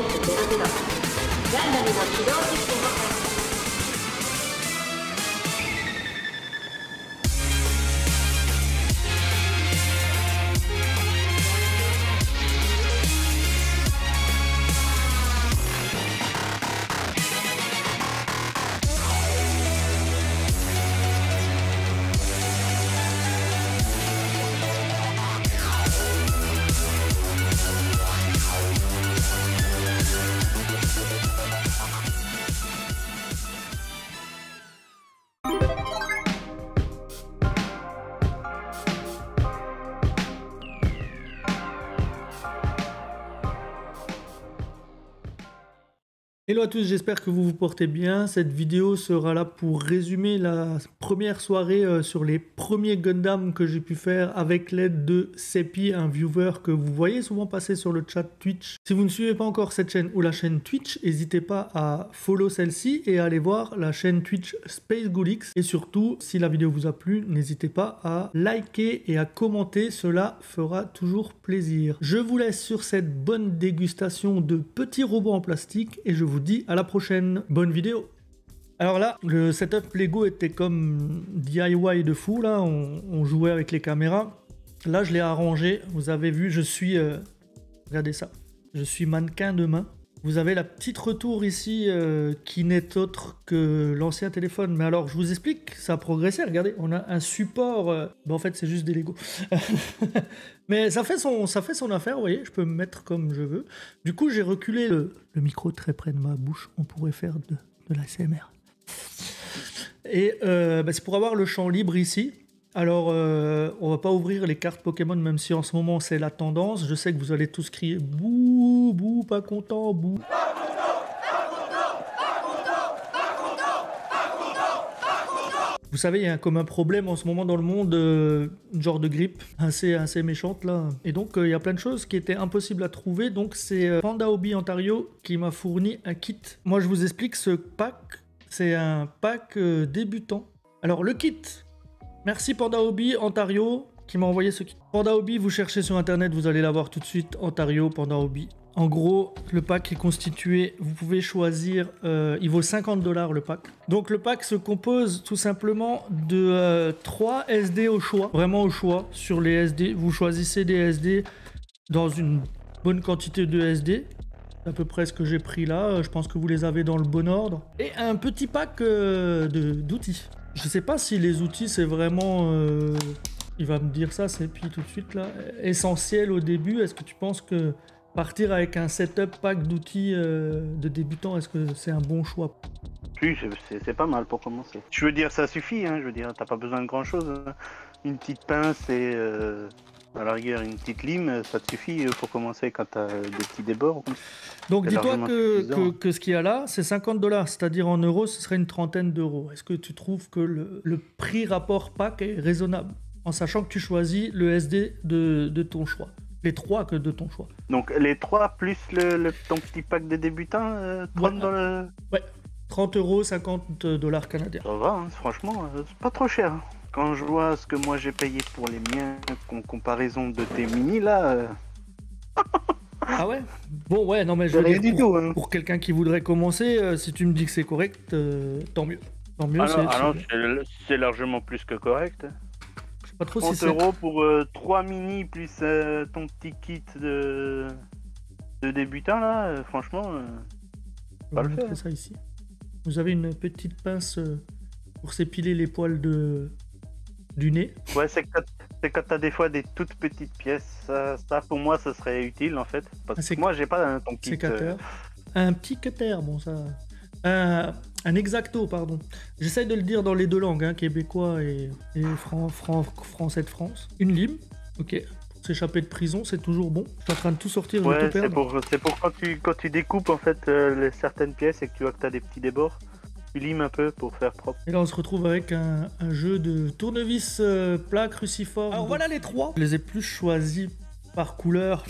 ベロゼロ。ガンダムの起動システムを開始。Hello à tous, j'espère que vous vous portez bien. Cette vidéo sera là pour résumer la première soirée sur les premiers Gundam que j'ai pu faire avec l'aide de Seppi, un viewer que vous voyez souvent passer sur le chat Twitch. Si vous ne suivez pas encore cette chaîne ou la chaîne Twitch, n'hésitez pas à follow celle-ci et à aller voir la chaîne Twitch Space Ghoulix. Et surtout, si la vidéo vous a plu, n'hésitez pas à liker et à commenter, cela fera toujours plaisir. Je vous laisse sur cette bonne dégustation de petits robots en plastique et je vous dis à la prochaine. Bonne vidéo. Alors là, le setup Lego était comme DIY de fou. Là, on jouait avec les caméras. Là, je l'ai arrangé. Vous avez vu, je suis... regardez ça. Je suis mannequin de main. Vous avez la petite retour ici qui n'est autre que l'ancien téléphone. Mais alors, je vous explique, ça a progressé. Regardez, on a un support... en fait, c'est juste des Lego. Mais ça fait son affaire, vous voyez. Je peux me mettre comme je veux. Du coup, j'ai reculé le micro très près de ma bouche. On pourrait faire de l'ASMR. Et c'est pour avoir le champ libre ici. Alors, on va pas ouvrir les cartes Pokémon, même si en ce moment, c'est la tendance. Je sais que vous allez tous crier « Bouh, bouh, pas content, bouh ». Vous savez, il y a comme un problème en ce moment dans le monde, une genre de grippe assez méchante là. Et donc, il y a plein de choses qui étaient impossibles à trouver. Donc, c'est Panda Hobby Ontario qui m'a fourni un kit. Moi, je vous explique ce pack. C'est un pack débutant. Alors, le kit. Merci Panda Hobby Ontario qui m'a envoyé ce kit. Panda Hobby, vous cherchez sur internet, vous allez l'avoir tout de suite. Ontario, Panda Hobby. En gros, le pack est constitué, vous pouvez choisir, il vaut 50 $ le pack. Donc le pack se compose tout simplement de 3 SD au choix, vraiment au choix. Sur les SD, vous choisissez des SD dans une bonne quantité de SD. C'est à peu près ce que j'ai pris là, je pense que vous les avez dans le bon ordre. Et un petit pack d'outils. Je sais pas si les outils c'est vraiment... il va me dire ça, c'est puis tout de suite là. Essentiel au début, est-ce que tu penses que... Partir avec un setup pack d'outils de débutants, est-ce que c'est un bon choix? Oui, c'est pas mal pour commencer. Je veux dire, ça suffit, hein, je veux dire, t'as pas besoin de grand-chose. Hein. Une petite pince et à la rigueur une petite lime, ça te suffit pour commencer quand t'as des petits débords. Donc dis-toi que ce qu'il y a là, c'est 50 $, c'est-à-dire en euros, ce serait une trentaine d'euros. Est-ce que tu trouves que le prix rapport pack est raisonnable, en sachant que tu choisis le SD de ton choix? Les 3 que de ton choix. Donc les 3 plus ton petit pack de débutants, 30 $. Ouais, 30 €, 50 $ canadiens. Ça va, hein, franchement, c'est pas trop cher. Quand je vois ce que moi j'ai payé pour les miens en comparaison de tes mini là... Ah ouais? Bon ouais, non mais je veux dire, pour quelqu'un qui voudrait commencer, si tu me dis que c'est correct, tant mieux. Tant mieux, c'est largement plus que correct. 30 si € pour 3 mini plus ton petit kit de débutant là, franchement, pas le faire. Ça ici. Vous avez une petite pince pour s'épiler les poils du nez. Ouais, c'est quand t'as des fois des toutes petites pièces. Ça pour moi, ça serait utile en fait. Parce que moi, j'ai pas ton kit. Un petit cutter, bon ça. Un exacto, pardon. J'essaye de le dire dans les deux langues, hein, québécois et français de France. Une lime, ok. Pour s'échapper de prison, c'est toujours bon. Je suis en train de tout sortir, ouais, de tout perdre. C'est pour quand tu découpes en fait certaines pièces et que tu vois que tu as des petits débords, tu limes un peu pour faire propre. Et là, on se retrouve avec un jeu de tournevis plat cruciforme. Alors voilà les 3. Je les ai plus choisis par couleur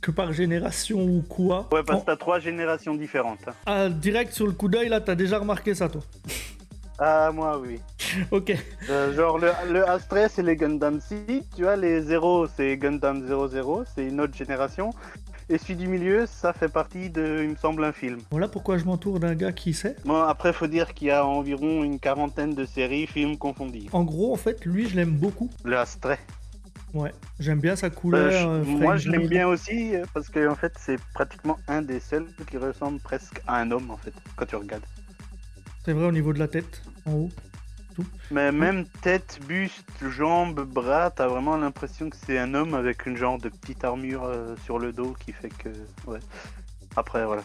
que par génération ou quoi. Ouais, parce que t'as 3 générations différentes. Hein. Ah, direct sur le coup d'œil, là, t'as déjà remarqué ça, toi? Ah, moi, oui. Ok. Genre, le Astra, c'est les Gundam Seed, tu vois, les 0, c'est Gundam 00, c'est une autre génération. et celui du milieu, ça fait partie de, il me semble, un film. Voilà pourquoi je m'entoure d'un gars qui sait. Bon, après, faut dire qu'il y a environ une quarantaine de séries, films confondus. En gros, en fait, lui, je l'aime beaucoup. Le Astray. Ouais, j'aime bien sa couleur. Moi, je l'aime Blade. bien aussi parce que en fait, c'est pratiquement un des seuls qui ressemble presque à un homme en fait, quand tu regardes. C'est vrai au niveau de la tête, en haut. Mais même tête, buste, jambes, bras, t'as vraiment l'impression que c'est un homme avec une genre de petite armure sur le dos qui fait que... Ouais. Après, voilà.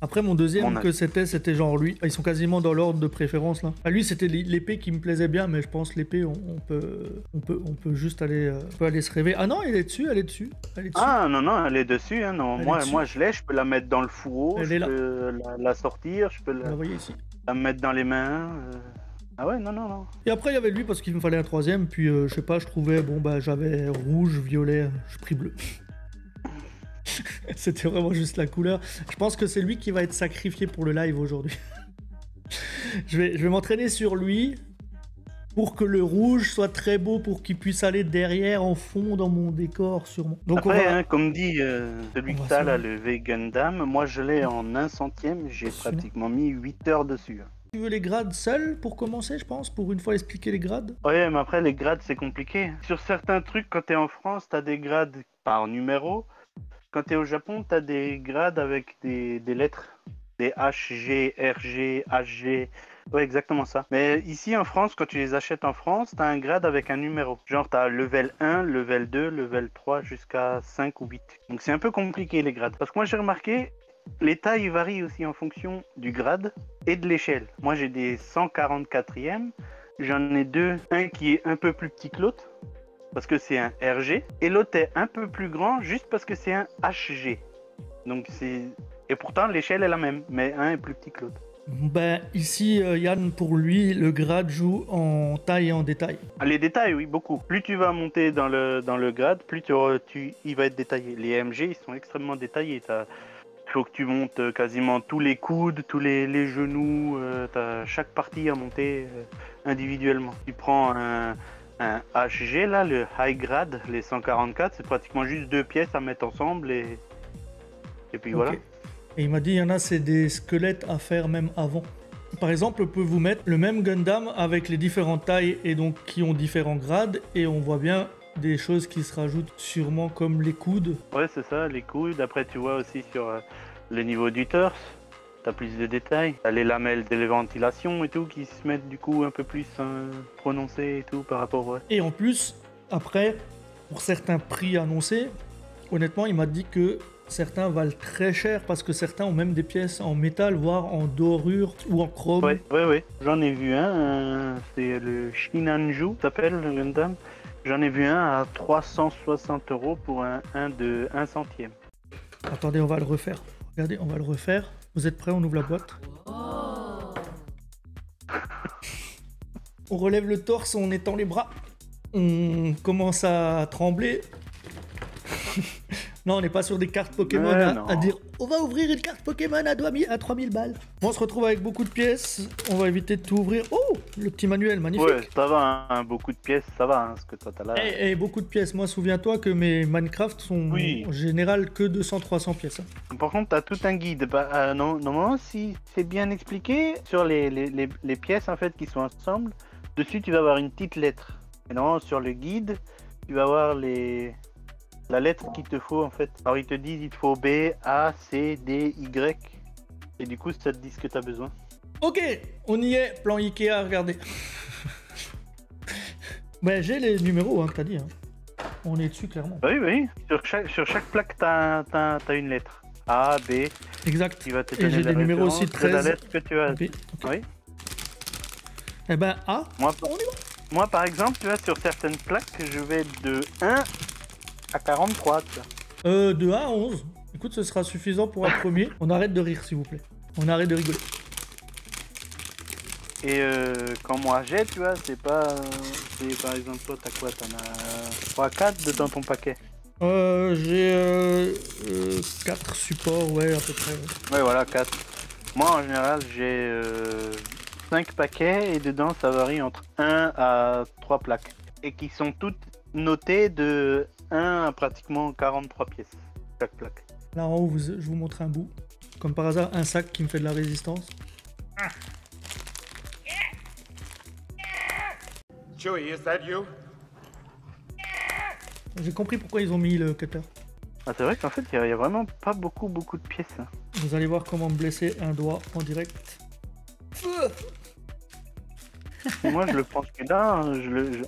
Après, mon deuxième Mon que c'était genre lui. Ils sont quasiment dans l'ordre de préférence là. Ah, lui, c'était l'épée qui me plaisait bien, mais je pense l'épée, on peut juste aller, se rêver. Ah non, elle est dessus, elle est dessus. Elle est dessus. Ah non, non, elle est dessus. Hein, non. Elle est Moi, dessus. moi, je l'ai, je peux la mettre dans le fourreau, Elle je est là. peux la sortir, je peux Vous la voyez ici. la mettre dans les mains. Ah ouais, non, non, non. Et après, il y avait lui parce qu'il me fallait un troisième. Puis, je sais pas, je trouvais, bon, bah, j'avais rouge, violet, je pris bleu. C'était vraiment juste la couleur. Je pense que c'est lui qui va être sacrifié pour le live aujourd'hui. je vais m'entraîner sur lui pour que le rouge soit très beau, pour qu'il puisse aller derrière en fond dans mon décor sûrement. Donc Après, hein, comme dit celui on que va t'as se- là, le V-Gundam, moi je l'ai en 1 centième, j'ai Celui-là. pratiquement mis 8 heures dessus. Hein. Tu veux les grades seuls pour commencer, je pense, pour une fois expliquer les grades. Ouais, mais après les grades c'est compliqué. Sur certains trucs, quand t'es en France, t'as des grades par numéro. Quand t'es au Japon, t'as des grades avec des lettres. Des H, G, R, G, H, G. Ouais, exactement ça. Mais ici en France, quand tu les achètes en France, t'as un grade avec un numéro. Genre t'as level 1, level 2, level 3 jusqu'à 5 ou 8. Donc c'est un peu compliqué les grades. Parce que moi j'ai remarqué, les tailles varient aussi en fonction du grade et de l'échelle. Moi j'ai des 144e, j'en ai deux. Un qui est un peu plus petit que l'autre, parce que c'est un RG, et l'autre est un peu plus grand juste parce que c'est un HG. Donc c'est... Et pourtant l'échelle est la même, mais un est plus petit que l'autre. Ben, ici, Yann, pour lui, le grade joue en taille et en détail. Ah, les détails, oui, beaucoup. Plus tu vas monter dans le grade, plus il va être détaillé. Les MG, ils sont extrêmement détaillés. Il faut que tu montes quasiment tous les coudes, tous les genoux. T'as chaque partie à monter individuellement. Tu prends un HG, là, le high grade, les 144, c'est pratiquement juste 2 pièces à mettre ensemble et puis voilà. Ok. Et il m'a dit, il y en a, c'est des squelettes à faire même avant. Par exemple, on peut vous mettre le même Gundam avec les différentes tailles et donc qui ont différents grades, et on voit bien des choses qui se rajoutent sûrement comme les coudes. Ouais, c'est ça, les coudes. Après, tu vois aussi sur le niveau du torse, t'as plus de détails. T'as les lamelles de ventilation et tout qui se mettent du coup un peu plus prononcées et tout par rapport... Ouais. Et en plus, après, pour certains prix annoncés, honnêtement, il m'a dit que certains valent très cher parce que certains ont même des pièces en métal, voire en dorure ou en chrome. Ouais. J'en ai vu un, c'est le Shinanju, s'appelle le Gundam. J'en ai vu un à 360 € pour un de 1 centième. Attendez, on va le refaire. Regardez, on va le refaire. Vous êtes prêts? On ouvre la boîte. On relève le torse, on étend les bras. On commence à trembler. Non, on n'est pas sur des cartes Pokémon non. à dire on va ouvrir une carte Pokémon à 3000 balles. On se retrouve avec beaucoup de pièces. On va éviter de tout ouvrir. Oh, le petit manuel, magnifique. Ouais, ça va, hein, beaucoup de pièces, ça va, hein, ce que toi t'as là. Et beaucoup de pièces. Moi, souviens-toi que mes Minecraft sont Oui. en général que 200-300 pièces. Hein. Par contre, t'as tout un guide. Non, normalement, si c'est bien expliqué, sur les pièces en fait qui sont ensemble, dessus tu vas avoir une petite lettre. Et normalement, sur le guide, tu vas avoir la lettre qu'il te faut en fait. Alors ils te disent il te faut B, A, C, D, Y. Et du coup ça te dit ce que tu as besoin. Ok, on y est, plan Ikea, regardez. Ben, j'ai les numéros que t'as dit. Hein. On est dessus clairement. Oui. Sur chaque plaque t'as une lettre. A, B. Exact. Qui va te Et donner j'ai la des numéros référence aussi, de la 13. lettre que tu as. B. Ok. Oui. Eh ben, A. Moi par exemple, tu vois, sur certaines plaques, je vais de 1 à 43. Tu vois. De 1 à 11. Écoute, ce sera suffisant pour un premier. On arrête de rire, s'il vous plaît. On arrête de rigoler. Et quand moi j'ai, tu vois, c'est pas... c'est par exemple, toi, t'as quoi? T'en as 3, 4 dans ton paquet. J'ai 4 supports, ouais, à peu près. Ouais. Ouais, voilà, 4. Moi, en général, j'ai 5 paquets et dedans, ça varie entre 1 à 3 plaques. Et qui sont toutes notées de 1 à pratiquement 43 pièces, chaque plaque. Là en haut, je vous montre un bout. Comme par hasard, un sac qui me fait de la résistance. Chewie, is that you? J'ai compris pourquoi ils ont mis le cutter. Ah, c'est vrai qu'en fait, il y a vraiment pas beaucoup de pièces. Hein. Vous allez voir comment me blesser un doigt en direct. Moi, je le prends celui-là,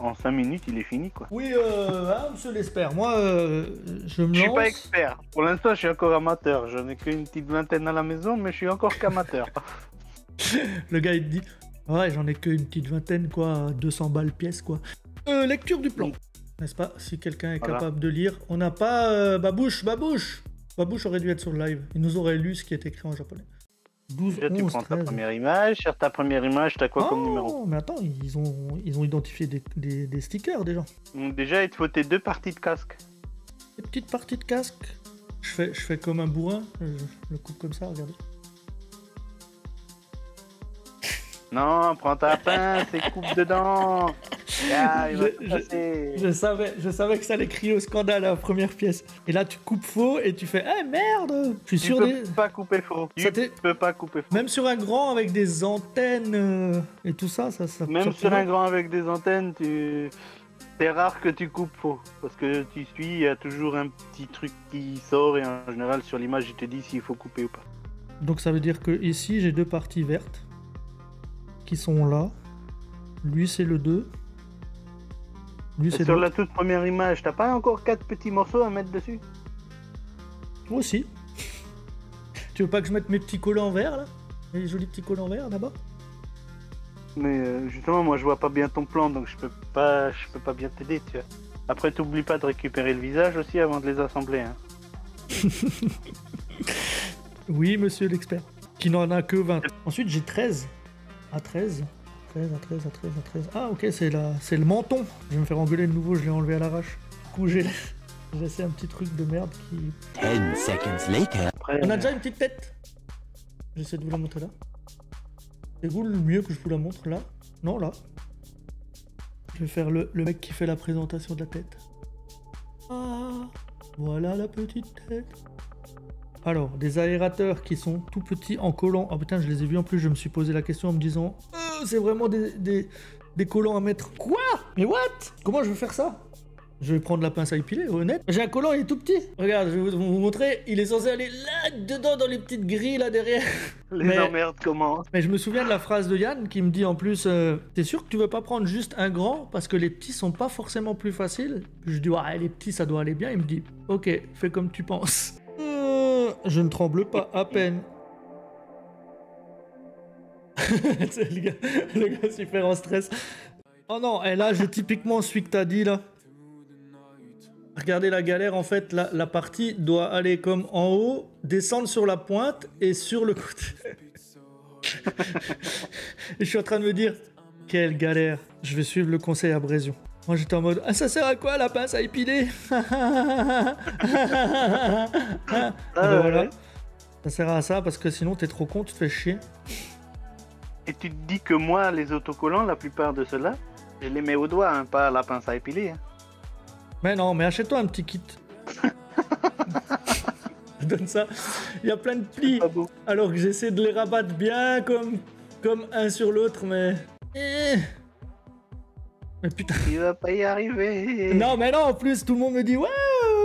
en 5 minutes, il est fini, quoi. Oui, hein, monsieur l'espère. Moi, je me Je suis lance. pas expert. Pour l'instant, je suis encore amateur. J'en ai qu'une petite vingtaine à la maison, mais je suis encore qu'amateur. Le gars, il te dit, ouais, j'en ai qu'une petite vingtaine, quoi, 200 balles pièce, quoi. Lecture du plan. N'est-ce pas? Si quelqu'un est capable de lire. On n'a pas Babouche. Babouche aurait dû être sur le live. Il nous aurait lu ce qui est écrit en japonais. 12, Déjà, 11, tu prends 13. ta première image. Sur ta première image, t'as quoi comme numéro? Oh, mais attends, ils ont identifié des stickers déjà. Donc, déjà, il te faut tes 2 parties de casque. Des petites parties de casque. Je fais comme un bourrin. Je le coupe comme ça, regardez. Non, prends ta pince et coupe dedans. Ah, il va te Je- passer. Je savais que ça allait crier au scandale à la première pièce. Et là, tu coupes faux et tu fais « Eh merde !» Je suis Tu sûr peux pas couper faux. Ça Tu peux pas couper faux. Même sur un grand avec des antennes et tout ça, ça Même ça sur pourrait. un grand avec des antennes, c'est rare que tu coupes faux. Parce que tu suis, il y a toujours un petit truc qui sort et en général sur l'image, il te dit s'il faut couper ou pas. Donc ça veut dire que ici, j'ai 2 parties vertes qui sont là. Lui, c'est le 2. Lui, Et c'est sur le la toute première image, t'as pas encore 4 petits morceaux à mettre dessus? Moi aussi. Tu veux pas que je mette mes petits collants verts, là? Les jolis petits collants verts, là-bas? Mais justement, moi je vois pas bien ton plan, donc je peux pas bien t'aider, tu vois. Après, t'oublies pas de récupérer le visage aussi avant de les assembler. Hein. Oui, monsieur l'expert. Qui n'en a que 20. Ensuite, j'ai 13. À 13. 13, à 13, à 13, à 13. Ah, ok, c'est le menton. Je vais me faire engueuler de nouveau, je l'ai enlevé à l'arrache. Du coup, j'ai laissé un petit truc de merde qui... 10 seconds later. Après, On a déjà une petite tête. J'essaie de vous la montrer là. C'est vous le mieux que je vous la montre là? Non, là. Je vais faire le mec qui fait la présentation de la tête. Ah, voilà la petite tête. Alors, des aérateurs qui sont tout petits en collants. Ah putain, je les ai vus en plus, je me suis posé la question en me disant c'est vraiment des collants à mettre. Quoi? Mais what? Comment je vais faire ça? Je vais prendre la pince à épiler, honnête. J'ai un collant, il est tout petit. Regarde, je vais vous montrer. Il est censé aller là, dedans, dans les petites grilles, là, derrière. les mais- emmerdes commencent. Mais je me souviens de la phrase de Yann qui me dit en plus t'es sûr que tu veux pas prendre juste un grand parce que les petits sont pas forcément plus faciles? Je dis ouais, les petits ça doit aller bien. Il me dit ok, fais comme tu penses. Je ne tremble pas à peine. C'est le gars super en stress. Oh non, et là j'ai typiquement celui que t'as dit là. Regardez la galère, en fait, la partie doit aller comme en haut, descendre sur la pointe et sur le côté. Et je suis en train de me dire, quelle galère. Je vais suivre le conseil à Brésion. Moi j'étais en mode, ah ça sert à quoi la pince à épiler? Ah ben voilà. ouais. Ça sert à ça parce que sinon t'es trop con, tu te fais chier. Et tu te dis que moi, les autocollants, la plupart de ceux-là, je les mets au doigt, hein, pas à la pince à épiler. Hein. Mais non, mais achète-toi un petit kit. Je donne ça. Il y a plein de plis. Pas beau. Alors que j'essaie de les rabattre bien comme un sur l'autre, mais... Mais putain... Il va pas y arriver. Non, mais non, en plus, tout le monde me dit « Ouais,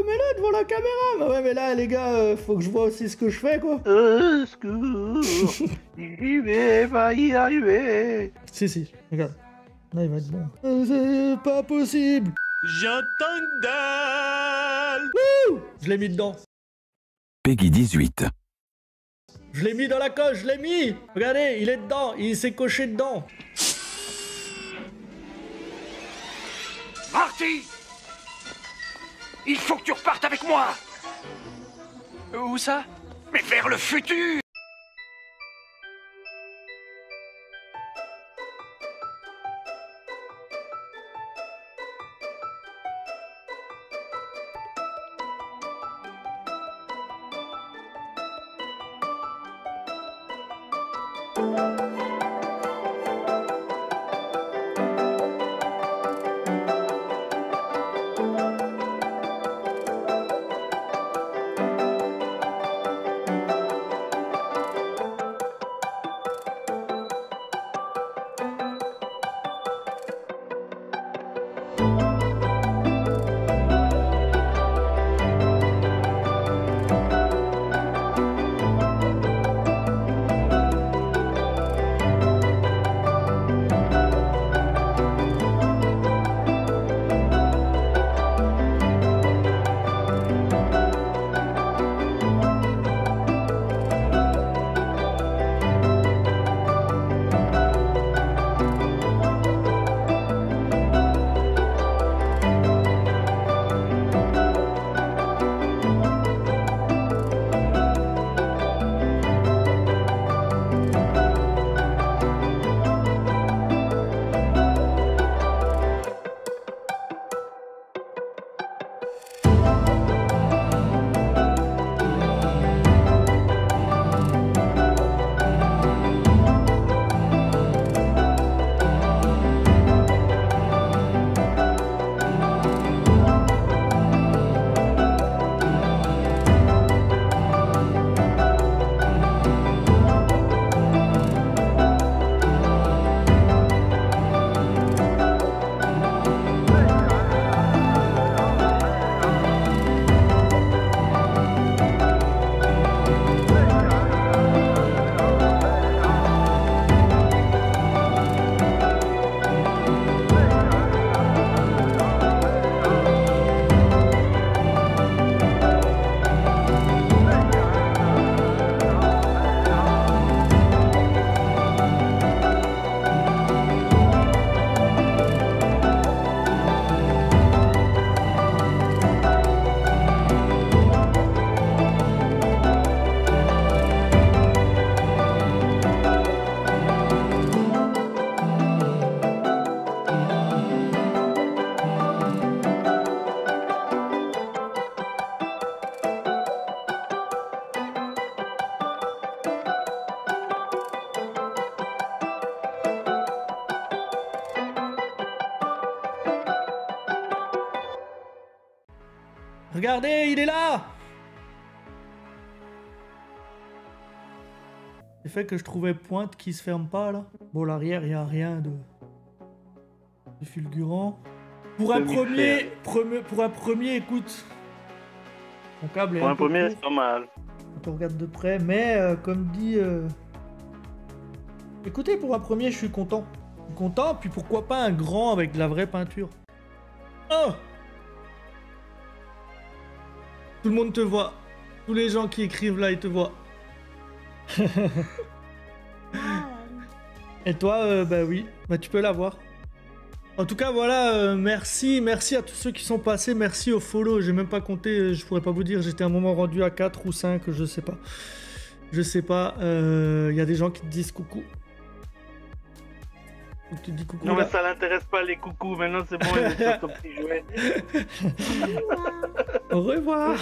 mets-le devant la caméra !» Mais ouais, mais là, les gars, faut que je vois aussi ce que je fais, quoi. Au secours. Il va pas y arriver. Si, regarde. Là, il va être bon. C'est pas possible. J'entends dalle. Je l'ai mis dedans. Peggy 18. Je l'ai mis dans la coche, je l'ai mis. Regardez, il est dedans, il s'est coché dedans. Marty! Il faut que tu repartes avec moi! Où ça? Mais vers le futur! Regardez, il est là. C'est fait que je trouvais pointe qui se ferme pas là. Bon, l'arrière, il n'y a rien de fulgurant. Pour un premier, écoute. Mon câble est Pour un peu premier, court c'est pas mal. quand on regarde de près, mais comme dit... Écoutez, pour un premier, je suis content. Je suis content, puis pourquoi pas un grand avec de la vraie peinture. Oh! Tout le monde te voit. Tous les gens qui écrivent là, ils te voient. Et toi, bah oui, bah tu peux l'avoir. En tout cas, voilà, merci à tous ceux qui sont passés, merci au follow, j'ai même pas compté, je pourrais pas vous dire, j'étais à un moment rendu à 4 ou 5, je sais pas. Je sais pas, il y a des gens qui te disent coucou. Tu te dis coucou Non, là. mais ça l'intéresse pas les coucous, maintenant c'est bon, il est sur ton petit jouet. Au revoir.